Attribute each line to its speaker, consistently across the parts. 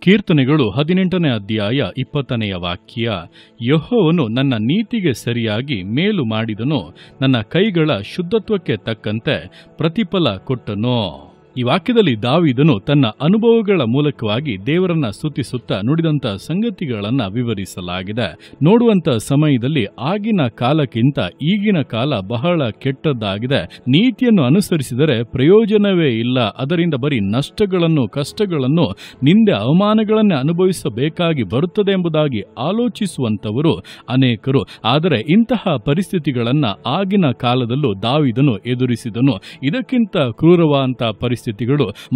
Speaker 1: ಕೀರ್ತನೆಗಳು 18ನೇ ಅಧ್ಯಾಯ 20ನೆಯ ವಾಕ್ಯ. ಯೆಹೋವನು ನನ್ನ ನೀತಿಗೆ ಸರಿಯಾಗಿ ಮೇಲು ಮಾಡಿದನು, ನನ್ನ ಕೈಗಳ ಶುದ್ಧತ್ವಕ್ಕೆ ತಕ್ಕಂತೆ ಪ್ರತಿಫಲ ಕೊಟ್ಟನು. ಈ ವಾಕ್ಯದಲ್ಲಿ ದಾವೀದನು ತನ್ನ ಅನುಭವಗಳ ಮೂಲಕವಾಗಿ ದೇವರನ್ನ ಸ್ತುತಿಸುತ್ತಾ ನುಡಿದಂಥ ಸಂಗತಿಗಳನ್ನ ವಿವರಿಸಲಾಗಿದೆ. ನೋಡುವಂತ ಸಮಯದಲ್ಲಿ ಆಗಿನ ಕಾಲಕ್ಕಿಂತ ಈಗಿನ ಕಾಲ ಬಹಳ ಕೆಟ್ಟದ್ದಾಗಿದೆ. ನೀತಿಯನ್ನು ಅನುಸರಿಸಿದರೆ ಪ್ರಯೋಜನವೇ ಇಲ್ಲ, ಅದರಿಂದ ಬರೀ ನಷ್ಟಗಳನ್ನು, ಕಷ್ಟಗಳನ್ನು, ನಿಂದೆ, ಅವಮಾನಗಳನ್ನೇ ಅನುಭವಿಸಬೇಕಾಗಿ ಬರುತ್ತದೆ ಎಂಬುದಾಗಿ ಆಲೋಚಿಸುವಂತವರು ಅನೇಕರು. ಆದರೆ ಇಂತಹ ಪರಿಸ್ಥಿತಿಗಳನ್ನ ಆಗಿನ ಕಾಲದಲ್ಲೂ ದಾವೀದನು ಎದುರಿಸಿದನು. ಇದಕ್ಕಿಂತ ಕ್ರೂರವಾದಂಥ ಪರಿಸ್ಥಿತಿಗಳು,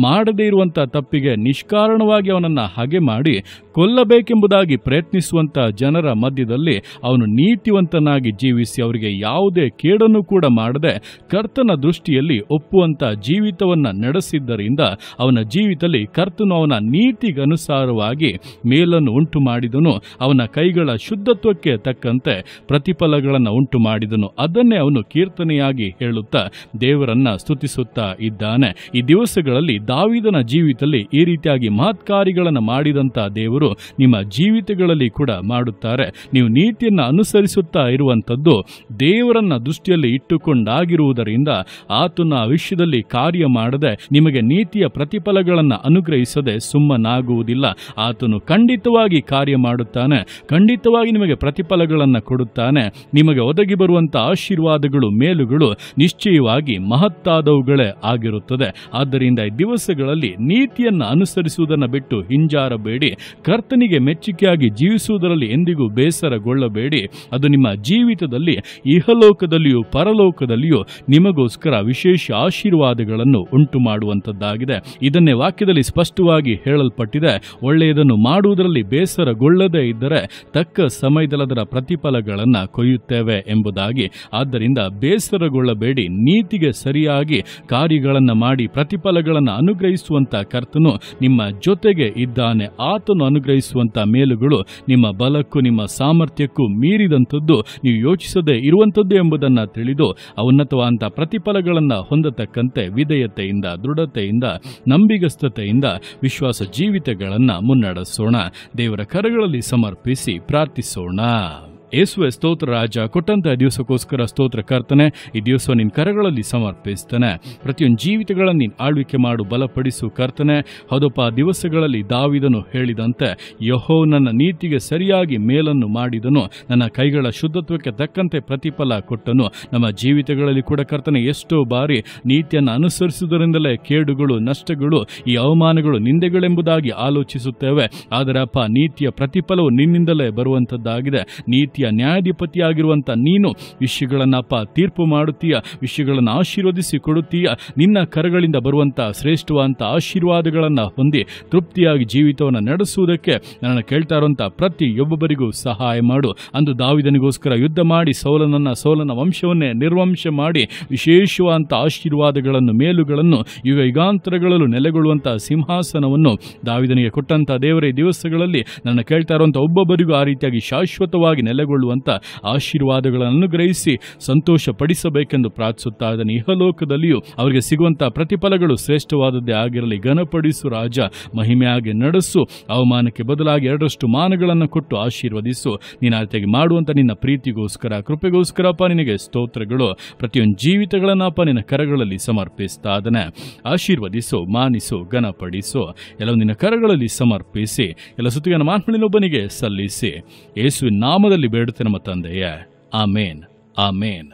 Speaker 1: ಮಾಡದೇ ಇರುವಂತಹ ತಪ್ಪಿಗೆ ನಿಷ್ಕಾರಣವಾಗಿ ಅವನನ್ನ ಹಗೆ ಮಾಡಿ ಕೊಲ್ಲಬೇಕೆಂಬುದಾಗಿ ಪ್ರಯತ್ನಿಸುವಂತ ಜನರ ಮಧ್ಯದಲ್ಲಿ ಅವನು ನೀತಿವಂತನಾಗಿ ಜೀವಿಸಿ ಅವರಿಗೆ ಯಾವುದೇ ಕೇಡನ್ನು ಕೂಡ ಮಾಡದೆ ಕರ್ತನ ದೃಷ್ಟಿಯಲ್ಲಿ ಒಪ್ಪುವಂತ ಜೀವಿತವನ್ನ ನಡೆಸಿದ್ದರಿಂದ ಅವನ ಜೀವಿತದಲ್ಲಿ ಕರ್ತನು ಅವನ ನೀತಿಗನುಸಾರವಾಗಿ ಮೇಲನ್ನು ಉಂಟು ಮಾಡಿದನು. ಅವನ ಕೈಗಳ ಶುದ್ಧತ್ವಕ್ಕೆ ತಕ್ಕಂತೆ ಪ್ರತಿಫಲಗಳನ್ನು ಉಂಟು ಮಾಡಿದನು. ಅದನ್ನೇ ಅವನು ಕೀರ್ತನೆಯಾಗಿ ಹೇಳುತ್ತಾ ದೇವರನ್ನ ಸ್ತುತಿಸುತ್ತಾ ಇದ್ದಾನೆ. ಈ ದಿವಸಗಳಲ್ಲಿ ದಾವೀದನ ಜೀವಿತದಲ್ಲಿ ಈ ರೀತಿಯಾಗಿ ಮಹತ್ಕಾರ್ಯಗಳನ್ನು ಮಾಡಿದಂತ ದೇವರು ನಿಮ್ಮ ಜೀವಿತಗಳಲ್ಲಿ ಕೂಡ ಮಾಡುತ್ತಾರೆ. ನೀವು ನೀತಿಯನ್ನು ಅನುಸರಿಸುತ್ತಾ ಇರುವಂತದ್ದು ದೇವರನ್ನ ದೃಷ್ಟಿಯಲ್ಲಿ ಇಟ್ಟುಕೊಂಡಾಗಿರುವುದರಿಂದ ಆತನ ವಿಷಯದಲ್ಲಿ ಕಾರ್ಯ ಮಾಡದೆ ನಿಮಗೆ ನೀತಿಯ ಪ್ರತಿಫಲಗಳನ್ನು ಅನುಗ್ರಹಿಸದೆ ಸುಮ್ಮನಾಗುವುದಿಲ್ಲ. ಆತನು ಖಂಡಿತವಾಗಿ ಕಾರ್ಯ ಮಾಡುತ್ತಾನೆ, ಖಂಡಿತವಾಗಿ ನಿಮಗೆ ಪ್ರತಿಫಲಗಳನ್ನು ಕೊಡುತ್ತಾನೆ. ನಿಮಗೆ ಒದಗಿ ಬರುವಂತ ಆಶೀರ್ವಾದಗಳು, ಮೇಲುಗಳು ನಿಶ್ಚಯವಾಗಿ ಮಹತ್ತಾದವುಗಳೇ ಆಗಿರುತ್ತದೆ. ಆದ್ದರಿಂದ ಈ ದಿವಸಗಳಲ್ಲಿ ನೀತಿಯನ್ನು ಅನುಸರಿಸುವುದನ್ನು ಬಿಟ್ಟು ಹಿಂಜಾರಬೇಡಿ. ಕರ್ತನಿಗೆ ಮೆಚ್ಚುಗೆಯಾಗಿ ಜೀವಿಸುವುದರಲ್ಲಿ ಎಂದಿಗೂ ಬೇಸರಗೊಳ್ಳಬೇಡಿ. ಅದು ನಿಮ್ಮ ಜೀವಿತದಲ್ಲಿ ಇಹಲೋಕದಲ್ಲಿಯೂ ಪರಲೋಕದಲ್ಲಿಯೂ ನಿಮಗೋಸ್ಕರ ವಿಶೇಷ ಆಶೀರ್ವಾದಗಳನ್ನು ಉಂಟು ಮಾಡುವಂತದ್ದಾಗಿದೆ. ಇದನ್ನೇ ವಾಕ್ಯದಲ್ಲಿ ಸ್ಪಷ್ಟವಾಗಿ ಹೇಳಲ್ಪಟ್ಟಿದೆ. ಒಳ್ಳೆಯದನ್ನು ಮಾಡುವುದರಲ್ಲಿ ಬೇಸರಗೊಳ್ಳದೇ ಇದ್ದರೆ ತಕ್ಕ ಸಮಯದಲ್ಲಿ ಅದರ ಪ್ರತಿಫಲಗಳನ್ನು ಕೊಯ್ಯುತ್ತೇವೆ ಎಂಬುದಾಗಿ. ಆದ್ದರಿಂದ ಬೇಸರಗೊಳ್ಳಬೇಡಿ. ನೀತಿಗೆ ಸರಿಯಾಗಿ ಕಾರ್ಯಗಳನ್ನು ಮಾಡಿ ಪ್ರತಿಫಲಗಳನ್ನು ಅನುಗ್ರಹಿಸುವಂತ ಕರ್ತನು ನಿಮ್ಮ ಜೊತೆಗೆ ಇದ್ದಾನೆ. ಆತನು ಅನುಗ್ರಹಿಸುವಂತ ಮೇಲುಗಳು ನಿಮ್ಮ ಬಲಕ್ಕೂ ನಿಮ್ಮ ಸಾಮರ್ಥ್ಯಕ್ಕೂ ಮೀರಿದಂಥದ್ದು, ನೀವು ಯೋಚಿಸದೇ ಇರುವಂಥದ್ದು ಎಂಬುದನ್ನು ತಿಳಿದು ಉನ್ನತವಾದಂಥ ಪ್ರತಿಫಲಗಳನ್ನು ಹೊಂದತಕ್ಕಂತೆ ವಿಧೇಯತೆಯಿಂದ, ದೃಢತೆಯಿಂದ, ನಂಬಿಗಸ್ತತೆಯಿಂದ ವಿಶ್ವಾಸ ಜೀವಿತಗಳನ್ನು ಮುನ್ನಡೆಸೋಣ. ದೇವರ ಕರಗಳಲ್ಲಿ ಸಮರ್ಪಿಸಿ ಪ್ರಾರ್ಥಿಸೋಣ. ಯೇಸುವೆ ಸ್ತೋತ್ರ ರಾಜ, ಕೊಟ್ಟಂತ ದಿವಸಕ್ಕೋಸ್ಕರ ಸ್ತೋತ್ರ ಕರ್ತನೆ. ಈ ದಿವಸ ನಿನ್ನ ಕರಗಳಲ್ಲಿ ಸಮರ್ಪಿಸ್ತೇನೆ. ಪ್ರತಿಯೊಂದು ಜೀವಿತಗಳನ್ನು ನೀನು ಆಳ್ವಿಕೆ ಮಾಡು, ಬಲಪಡಿಸು ಕರ್ತನೆ. ಹೌದಪ್ಪ, ದಿವಸಗಳಲ್ಲಿ ದಾವೀದನು ಹೇಳಿದಂತೆ ಯೆಹೋವನ ನೀತಿಗೆ ಸರಿಯಾಗಿ ಮೇಲನ್ನು ಮಾಡಿದನು, ನನ್ನ ಕೈಗಳ ಶುದ್ಧತ್ವಕ್ಕೆ ತಕ್ಕಂತೆ ಪ್ರತಿಫಲ ಕೊಟ್ಟನು. ನಮ್ಮ ಜೀವಿತಗಳಲ್ಲಿ ಕೂಡ ಕರ್ತನೆ ಎಷ್ಟೋ ಬಾರಿ ನೀತಿಯನ್ನು ಅನುಸರಿಸುವುದರಿಂದಲೇ ಕೇಡುಗಳು, ನಷ್ಟಗಳು, ಈ ಅವಮಾನಗಳು, ನಿಂದೆಗಳೆಂಬುದಾಗಿ ಆಲೋಚಿಸುತ್ತೇವೆ. ಆದರೆ ಅಪ್ಪ, ನೀತಿಯ ಪ್ರತಿಫಲವು ನಿನ್ನಿಂದಲೇ ಬರುವಂಥದ್ದಾಗಿದೆ. ನೀತಿ ನ್ಯಾಯಾಧಿಪತಿಯಾಗಿರುವಂತ ನೀನು ವಿಷಯಗಳನ್ನಪ್ಪ ತೀರ್ಪು ಮಾಡುತ್ತೀಯ, ವಿಷಯಗಳನ್ನು ಆಶೀರ್ವದಿಸಿ ಕೊಡುತ್ತೀಯ. ನಿನ್ನ ಕರಗಳಿಂದ ಬರುವಂತ ಶ್ರೇಷ್ಠವಾದಂಥ ಆಶೀರ್ವಾದಗಳನ್ನು ಹೊಂದಿ ತೃಪ್ತಿಯಾಗಿ ಜೀವಿತವನ್ನು ನಡೆಸುವುದಕ್ಕೆ ನನ್ನ ಕೇಳ್ತಾ ಇರುವಂಥ ಪ್ರತಿಯೊಬ್ಬೊಬ್ಬರಿಗೂ ಸಹಾಯ ಮಾಡು. ಅಂದು ದಾವೀದನಿಗೋಸ್ಕರ ಯುದ್ಧ ಮಾಡಿ ಸೌಲನ ವಂಶವನ್ನೇ ನಿರ್ವಂಶ ಮಾಡಿ ವಿಶೇಷವಾದಂಥ ಆಶೀರ್ವಾದಗಳನ್ನು, ಮೇಲುಗಳನ್ನು, ಯುಗಾಂತರಗಳಲ್ಲೂ ನೆಲೆಗೊಳ್ಳುವಂಥ ಸಿಂಹಾಸನವನ್ನು ದಾವೀದನಿಗೆ ಕೊಟ್ಟಂತ ದೇವರೇ, ದಿವಸಗಳಲ್ಲಿ ನನ್ನ ಕೇಳ್ತಾ ಇರುವಂಥ ಒಬ್ಬೊಬ್ಬರಿಗೂ ಆ ರೀತಿಯಾಗಿ ಶಾಶ್ವತವಾಗಿ ನೆಲೆಗೊಳ್ಳುವಂತ ಆಶೀರ್ವಾದಗಳನ್ನು ಅನುಗ್ರಹಿಸಿ ಸಂತೋಷ ಪಡಿಸಬೇಕೆಂದು ಪ್ರಾರ್ಥಿಸುತ್ತಾ ಇದ್ದಾನೆ. ಇಹಲೋಕದಲ್ಲಿಯೂ ಅವರಿಗೆ ಸಿಗುವಂತಹ ಪ್ರತಿಫಲಗಳು ಶ್ರೇಷ್ಠವಾದದ್ದೇ ಆಗಿರಲಿ. ಘನಪಡಿಸು ರಾಜ, ಮಹಿಮೆಯಾಗಿ ನಡೆಸು. ಅವಮಾನಕ್ಕೆ ಬದಲಾಗಿ 2ರಷ್ಟು ಮಾನಗಳನ್ನು ಕೊಟ್ಟು ಆಶೀರ್ವದಿಸು. ನೀನು ಆ ರೀತಿಯಾಗಿ ಮಾಡುವಂತ ನಿನ್ನ ಪ್ರೀತಿಗೋಸ್ಕರ, ಕೃಪೆಗೋಸ್ಕರಪ್ಪ ನಿನಗೆ ಸ್ತೋತ್ರಗಳು. ಪ್ರತಿಯೊಂದು ಜೀವಿತಗಳನ್ನಪ್ಪ ನಿನ್ನ ಕರಗಳಲ್ಲಿ ಸಮರ್ಪಿಸ್ತಾ ಇದ್ದಾನೆ. ಆಶೀರ್ವದಿಸು, ಮಾನಿಸು, ಘನಪಡಿಸು. ಎಲ್ಲವೂ ನಿನ್ನ ಕರಗಳಲ್ಲಿ ಸಮರ್ಪಿಸಿ ಎಲ್ಲ ಸುತ್ತಿಗೆ ಮಾತನಾಡಿನೊಬ್ಬನಿಗೆ ಸಲ್ಲಿಸಿ ಯೇಸುವಿನ ನಾಮದಲ್ಲಿ ಬೇಡುತ್ತೆ ನಮ್ಮ ತಂದೆಯೇ. ಆಮೇನ್, ಆಮೇನ್.